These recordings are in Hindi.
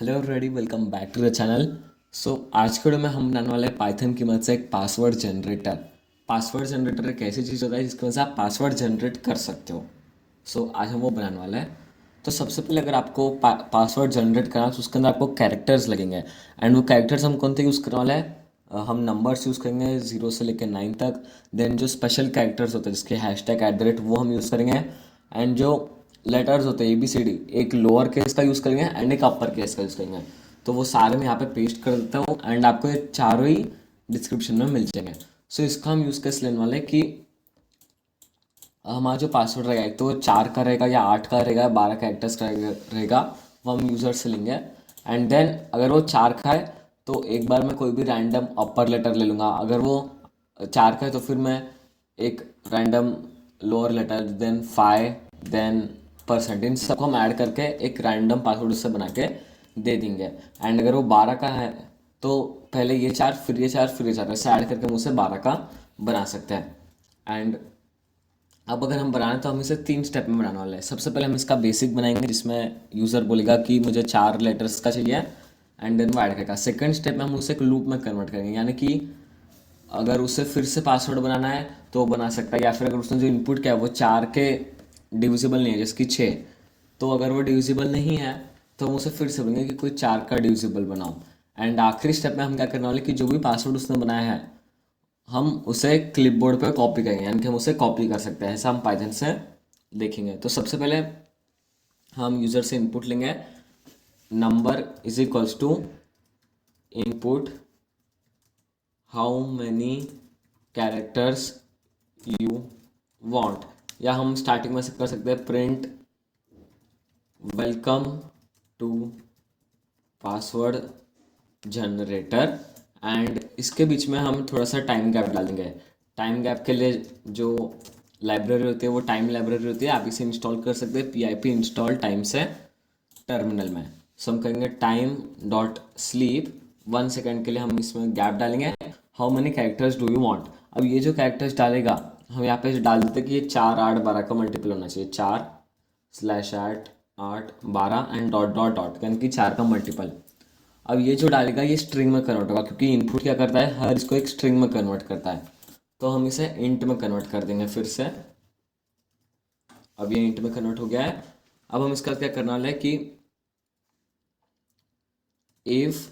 Hello everybody, welcome back to the channel. आज के वीडियो में हम बनाने वाले हैं पाइथन की मदद से एक पासवर्ड जनरेटर। पासवर्ड जनरेटर एक ऐसी चीज़ होता है जिसकी वजह से आप पासवर्ड जनरेट कर सकते हो। आज हम वो बनाने वाले हैं। तो सबसे पहले अगर आपको पासवर्ड जनरेट करना है तो उसके अंदर आपको कैरेक्टर्स लगेंगे। एंड वो कैरेक्टर्स हम कौन से यूज़ करने वाले हैं? हम नंबर्स यूज़ करेंगे 0 से लेकर 9 तक। देन जो स्पेशल कैरेक्टर्स होते हैं जिसके हैशटैग @ वो हम यूज़ करेंगे। एंड जो लेटर्स होते हैं ABCD, एक लोअर केस का यूज़ करेंगे एंड एक अपर केस का यूज़ करेंगे। तो वो सारे मैं यहाँ पे पेस्ट कर देता हूँ एंड आपको ये चारों ही डिस्क्रिप्शन में मिल जाएंगे। इसका हम यूज़ कैसे लेने वाले हैं कि हमारा जो पासवर्ड रहेगा एक तो वो 4 का रहेगा या 8 का रहेगा, 12 कैरेक्टर्स का रहेगा। वो हम यूज़र से लेंगे। एंड देन अगर वो 4 का है तो एक बार मैं कोई भी रैंडम अपर लेटर ले लूँगा। अगर वो 4 का है तो फिर मैं एक random lower letter, then then percent, इन सबको हम ऐड करके एक रैंडम पासवर्ड उससे बना के दे देंगे। एंड अगर वो 12 का है तो पहले ये 4 फिर ये 4 फिर ये 4 ऐसे ऐड करके हम उसे 12 का बना सकते हैं। एंड अब अगर हम बनाए तो हम इसे 3 स्टेप में बनाने वाले हैं। सबसे पहले हम इसका बेसिक बनाएंगे जिसमें यूज़र बोलेगा कि मुझे 4 लेटर्स का चाहिए एंड देन वो ऐड करेगा। सेकंड स्टेप में हम उसे एक लूप में कन्वर्ट करेंगे, यानी कि अगर उसे फिर से पासवर्ड बनाना है तो वो बना सकता है, या फिर अगर उसने जो इनपुट किया है वो 4 के डिविजिबल नहीं है जैसे कि 6, तो अगर वो डिविजिबल नहीं है तो हम उसे फिर से बोलेंगे कि कोई 4 का डिविजिबल बनाओ। एंड आखिरी स्टेप में हम क्या करने वाले कि जो भी पासवर्ड उसने बनाया है हम उसे क्लिपबोर्ड पे कॉपी करेंगे, यानी कि हम उसे कॉपी कर सकते हैं। ऐसा हम पाइथन से देखेंगे। तो सबसे पहले हम यूज़र से इनपुट लेंगे, number is equals to input how many characters you want, या हम स्टार्टिंग में से कर सकते हैं print welcome to password generator. And इसके बीच में हम थोड़ा सा टाइम गैप डाल देंगे। टाइम गैप के लिए जो लाइब्रेरी होती है वो टाइम लाइब्रेरी होती है, आप इसे इंस्टॉल कर सकते हैं pip इंस्टॉल टाइम से टर्मिनल में। हम करेंगे टाइम डॉट स्लीप 1 सेकेंड के लिए हम इसमें गैप डालेंगे। How many characters do you want, अब ये जो कैरेक्टर्स डालेगा हम यहाँ पे डाल देते हैं कि ये 4 8 12 का मल्टीपल होना चाहिए। 4/8 8 12 एंड डॉट डॉट डॉट, यानी कि 4 का मल्टीपल। अब ये जो डालेगा ये स्ट्रिंग में कन्वर्ट होगा, क्योंकि इनपुट क्या करता है, हर इसको एक स्ट्रिंग में कन्वर्ट करता है। तो हम इसे इंट में कन्वर्ट कर देंगे फिर से। अब ये इंट में कन्वर्ट हो गया है। अब हम इसका क्या करने वाले हैं कि इफ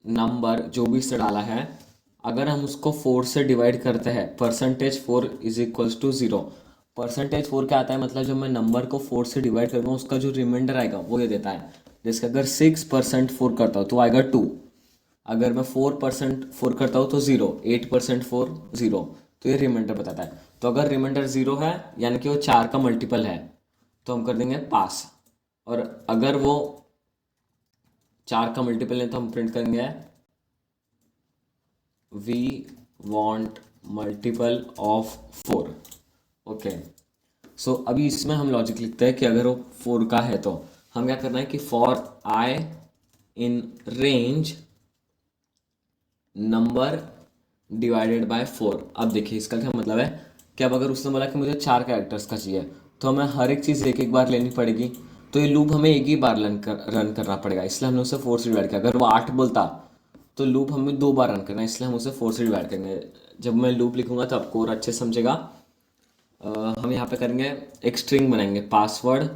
नंबर जो भी इससे डाला है अगर हम उसको 4 से डिवाइड करते हैं, %4 इज इक्वल्स टू 0। %4 क्या आता है, मतलब जब मैं नंबर को 4 से डिवाइड करूँगा उसका जो रिमाइंडर आएगा वो ये देता है। जैसे अगर 6%4 करता हूँ तो आएगा 2। अगर मैं 4% 4 करता हूँ तो 0, 8%4 0। तो ये रिमाइंडर बताता है। तो अगर रिमाइंडर 0 है यानी कि वो 4 का मल्टीपल है तो हम कर देंगे पास। और अगर वो 4 का मल्टीपल है तो हम प्रिंट करेंगे we want multiple of 4। Okay. अभी इसमें हम लॉजिक लिखते हैं कि अगर वो 4 का है तो हम क्या करना है कि for I in range number divided by 4। अब देखिए इसका क्या मतलब है कि अब अगर उसने बोला कि मुझे 4 कैरेक्टर्स का चाहिए तो हमें हर एक चीज़ एक एक बार लेनी पड़ेगी। तो ये लूप हमें एक ही बार रन करना पड़ेगा, इसलिए हमने उसे 4 से डिवाइड किया। अगर वो 8 बोलता तो लूप हमें 2 बार रन करना है, इसलिए हम उसे 4 से डिवाइड करेंगे। जब मैं लूप लिखूंगा तो आपको और अच्छे से समझेगा। हम यहाँ पे करेंगे एक स्ट्रिंग बनाएंगे, पासवर्ड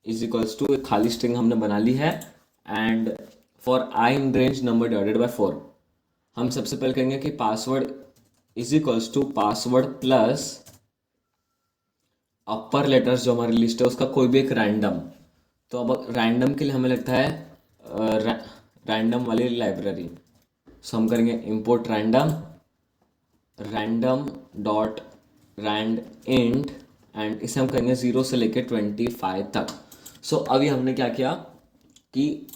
इज इक्वल्स टू एक खाली स्ट्रिंग हमने बना ली है। And for I in range number divided by 4 हम सबसे पहले कहेंगे कि password is equals to password plus upper letters जो हमारी लिस्ट है उसका कोई भी एक रैंडम। तो अब रैंडम के लिए हमें लगता है रैंडम वाली लाइब्रेरी। हम करेंगे import random random dot rand int and इसे हम करेंगे 0 से लेके 25 तक। अभी हमने क्या किया कि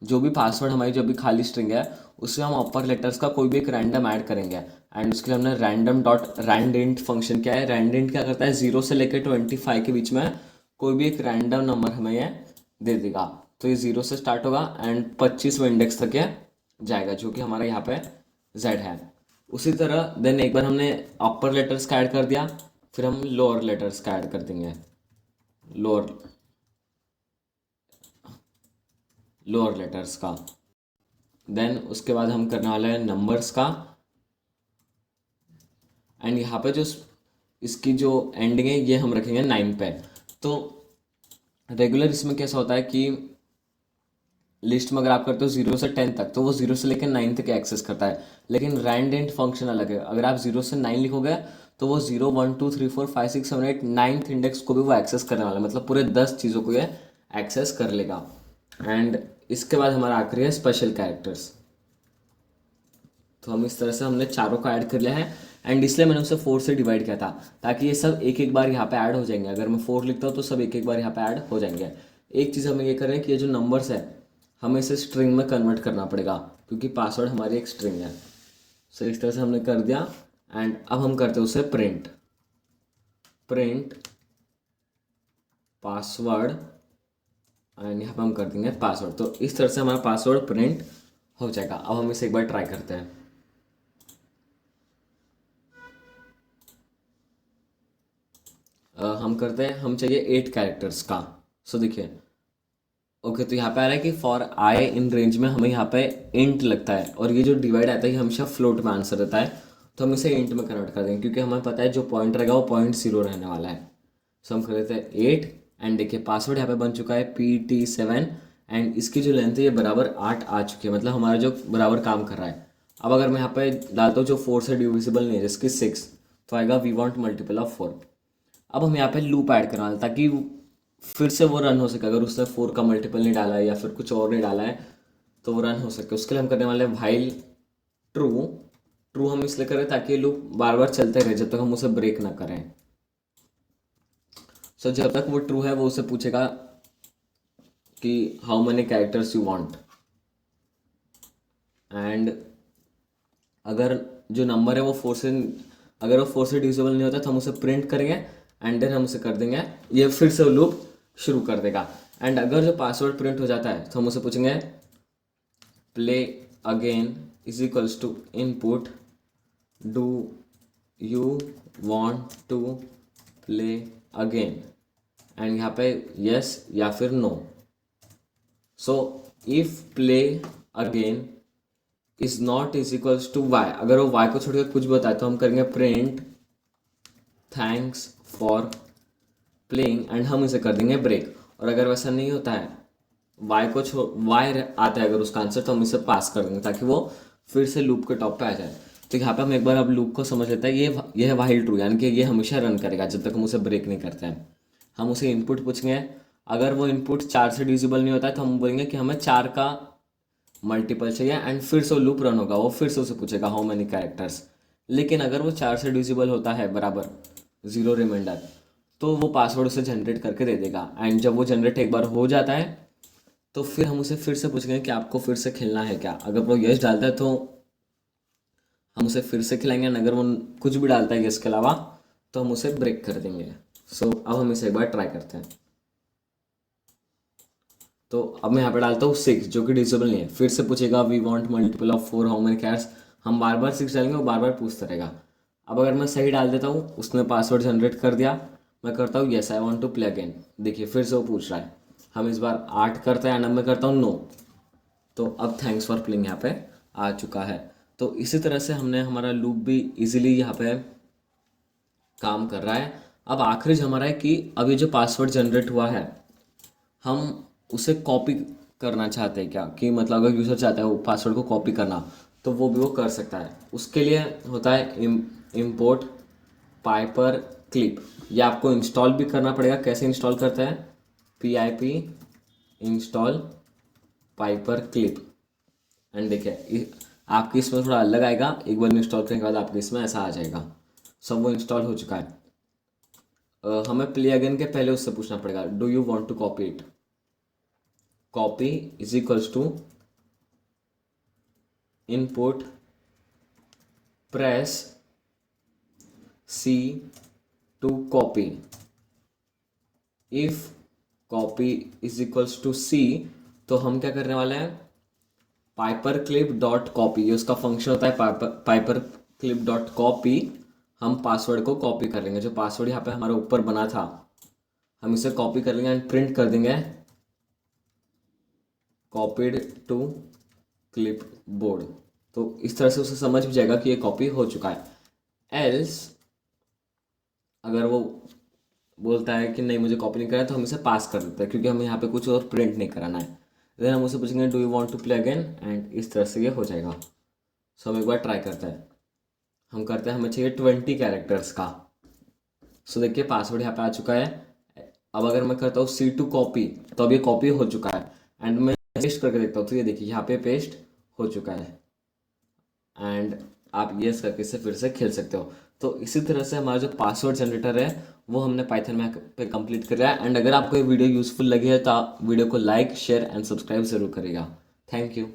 जो भी पासवर्ड हमारी जो भी खाली स्ट्रिंग है उसमें हम अपर लेटर्स का कोई भी एक रैंडम ऐड करेंगे। एंड उसके लिए हमने random dot rand int function किया है। रैंड इंट क्या करता है, 0 से लेकर 25 के बीच में कोई भी एक रैंडम नंबर हमें ये दे देगा। तो ये 0 से स्टार्ट होगा एंड 25वें इंडेक्स तक ये जाएगा, जो कि हमारा यहाँ पे z है। उसी तरह देन एक बार हमने अपर लेटर्स का ऐड कर दिया, फिर हम लोअर लेटर्स का ऐड कर देंगे। लोअर लोअर लेटर्स का। देन उसके बाद हम करने वाले हैं नंबर्स का। एंड यहाँ पे जो इसकी जो एंडिंग है ये हम रखेंगे 9 पे। तो रेगुलर इसमें कैसा होता है कि लिस्ट में अगर आप करते हो 0 से 10 तक तो वो 0 से लेकर 9 तक एक्सेस करता है। लेकिन रैंडेंट फंक्शन अलग है, अगर आप 0 से 9 लिखोगे तो वो 0 1 2 3 4 5 6 7 8 9th इंडेक्स को भी वो एक्सेस करने वाला है, मतलब पूरे 10 चीज़ों को ये एक्सेस कर लेगा। एंड इसके बाद हमारा आखिरी है स्पेशल कैरेक्टर्स। तो हम इस तरह से हमने चारों को ऐड कर लिया है। एंड इसलिए मैंने उसे 4 से डिवाइड किया था ताकि ये सब एक एक बार यहाँ पे ऐड हो जाएंगे। अगर मैं 4 लिखता हूँ तो सब एक एक बार यहाँ पे ऐड हो जाएंगे। एक चीज़ हमें ये करें कि ये जो नंबर्स है हमें इसे स्ट्रिंग में कन्वर्ट करना पड़ेगा, क्योंकि पासवर्ड हमारी एक स्ट्रिंग है। सो इस तरह से हमने कर दिया। एंड अब हम करते हैं उसे प्रिंट पासवर्ड। एंड यहाँ पे हम कर देंगे पासवर्ड। तो इस तरह से हमारा पासवर्ड प्रिंट हो जाएगा। अब हम इसे एक बार ट्राई करते हैं। हम करते हैं, हम चाहिए 8 कैरेक्टर्स का। सो देखिए, ओके तो यहाँ पे आ रहा है कि फॉर आई इन रेंज में हमें यहाँ पे इंट लगता है, और ये जो डिवाइड आता है ये हमेशा फ्लोट में आंसर रहता है। तो हम इसे इंट में कन्वर्ट कर देंगे, क्योंकि हमें पता है जो पॉइंट रहेगा वो 0.0 रहने वाला है। सो हम कर देते हैं 8। एंड देखिए पासवर्ड यहाँ पे बन चुका है PT7। एंड इसकी जो लेंथ है ये बराबर 8 आ चुकी है, मतलब हमारा जो बराबर काम कर रहा है। अब अगर मैं यहाँ पे डालता हूँ जो 4 से डिविजिबल नहीं है, जिसकी 6, तो आएगा वी वॉन्ट मल्टीपल ऑफ 4। अब हम यहाँ पे लूप ऐड करना है ताकि फिर से वो रन हो सके। अगर उसने 4 का मल्टीपल नहीं डाला है या फिर कुछ और नहीं डाला है तो वो रन हो सके। उसके लिए हम करने वाले हैं व्हाइल ट्रू। ट्रू हम इसलिए करें ताकि ये लूप बार बार चलते रहे जब तक हम उसे ब्रेक ना करें। सो जब तक वो ट्रू है वो उसे पूछेगा कि how many characters you want. And अगर जो नंबर है वो 4 से, अगर वो 4 से डिविजिबल नहीं होता तो हम उसे प्रिंट करेंगे। एंड देन हम उसे कर देंगे, ये फिर से लूप शुरू कर देगा। एंड अगर जो पासवर्ड प्रिंट हो जाता है तो हम उसे पूछेंगे play again is equals to input do you want to play again. And यहाँ पे यस या फिर no. So if play again is not is equals to Y, अगर वो वाई को छोड़ कर कुछ भी बताए तो हम करेंगे print thanks for playing. And हम इसे कर देंगे ब्रेक। और अगर वैसा नहीं होता है, वाई को छोड़ वाई आता है अगर उसका आंसर, तो हम इसे पास कर देंगे ताकि वो फिर से लूप के टॉप पे आ जाए। तो यहाँ पे हम एक बार अब लूप को समझ लेते हैं। ये है व्हाइल ट्रू, यानी कि ये हमेशा रन करेगा जब तक हम उसे ब्रेक नहीं करते हैं। हम उसे इनपुट पूछेंगे, अगर वो इनपुट 4 से डिविजिबल नहीं होता है तो हम बोलेंगे कि हमें 4 का मल्टीपल चाहिए। एंड फिर से वो लूप रन होगा, वो फिर से उसे पूछेगा हाउ मेनी कैरेक्टर्स। लेकिन अगर वो 4 से डिविजिबल होता है बराबर 0 रिमाइंडर, तो वो पासवर्ड उसे जनरेट करके दे देगा। एंड जब वो जनरेट एक बार हो जाता है तो फिर हम उसे फिर से पूछेंगे कि आपको फिर से खेलना है क्या। अगर वो यस डालता है तो हम उसे फिर से खिलाएंगे। एंड अगर वो कुछ भी डालता है यस के अलावा तो हम उसे ब्रेक कर देंगे। सो अब हम इसे एक बार ट्राई करते हैं। तो अब मैं यहाँ पे डालता हूँ 6 जो कि डिविजिबल नहीं है। फिर से पूछेगा we want multiple of 4 how many characters. हम बार बार 6 डालेंगे, वो बार बार पूछता रहेगा। अब अगर मैं सही डाल देता हूँ, उसने पासवर्ड जनरेट कर दिया, मैं करता हूँ yes I want to play again. देखिए फिर से वो पूछ रहा है। हम इस बार 8 करते हैं एंड अब मैं करता हूँ नो। तो अब थैंक्स फॉर प्लेइंग यहाँ पे आ चुका है। तो इसी तरह से हमने हमारा लूप भी इजीली यहाँ पे काम कर रहा है। अब आखिरी जो हमारा है कि अब ये जो पासवर्ड जनरेट हुआ है हम उसे कॉपी करना चाहते हैं क्या, कि मतलब अगर यूज़र चाहता है वो पासवर्ड को कॉपी करना तो वो भी वो कर सकता है। उसके लिए होता है इम्पोर्ट पाइपर क्लिप। ये आपको इंस्टॉल भी करना पड़ेगा। कैसे इंस्टॉल करते हैं, PIP install Piper clip. And देखिए आपकी इसमें थोड़ा अलग आएगा, एक बार इंस्टॉल करने के बाद आपके इसमें ऐसा आ जाएगा। सब वो इंस्टॉल हो चुका है। हमें प्ले अगेन के पहले उससे पूछना पड़ेगा do you want to copy it. Copy is equals to input press C to copy. If copy is equals to C तो हम क्या करने वाले हैं, पाइपर क्लिप डॉट कॉपी, ये उसका फंक्शन होता है पाइपर क्लिप डॉट कॉपी। हम पासवर्ड को कॉपी कर लेंगे, जो पासवर्ड यहाँ पे हमारे ऊपर बना था हम इसे कॉपी कर लेंगे एंड प्रिंट कर देंगे कॉपीड टू क्लिप बोर्ड। तो इस तरह से उसे समझ भी जाएगा कि ये कॉपी हो चुका है। एल्स अगर वो बोलता है कि नहीं मुझे कॉपी नहीं करना है, तो हम इसे पास कर देते हैं क्योंकि हमें यहाँ पे कुछ और प्रिंट नहीं कराना है। देन हम उसे पूछेंगे do you want to play again, and इस तरह से ये हो जाएगा। सो हम एक बार ट्राई करते हैं। हम करते हैं, हमें चाहिए 20 कैरेक्टर्स का। सो देखिए पासवर्ड यहाँ पे आ चुका है। अब अगर मैं करता हूँ C2 कॉपी, तो अब ये कॉपी हो चुका है। एंड मैं पेस्ट करके देखता हूँ, तो ये देखिए यहाँ पे पेस्ट हो चुका है। एंड आप ये करके इसे फिर से खेल सकते हो। तो इसी तरह से हमारा जो पासवर्ड जनरेटर है वो हमने पाइथन में पे कंप्लीट कर लिया है। एंड अगर आपको ये वीडियो यूजफुल लगी है तो आप वीडियो को लाइक शेयर एंड सब्सक्राइब जरूर करिएगा। Thank you.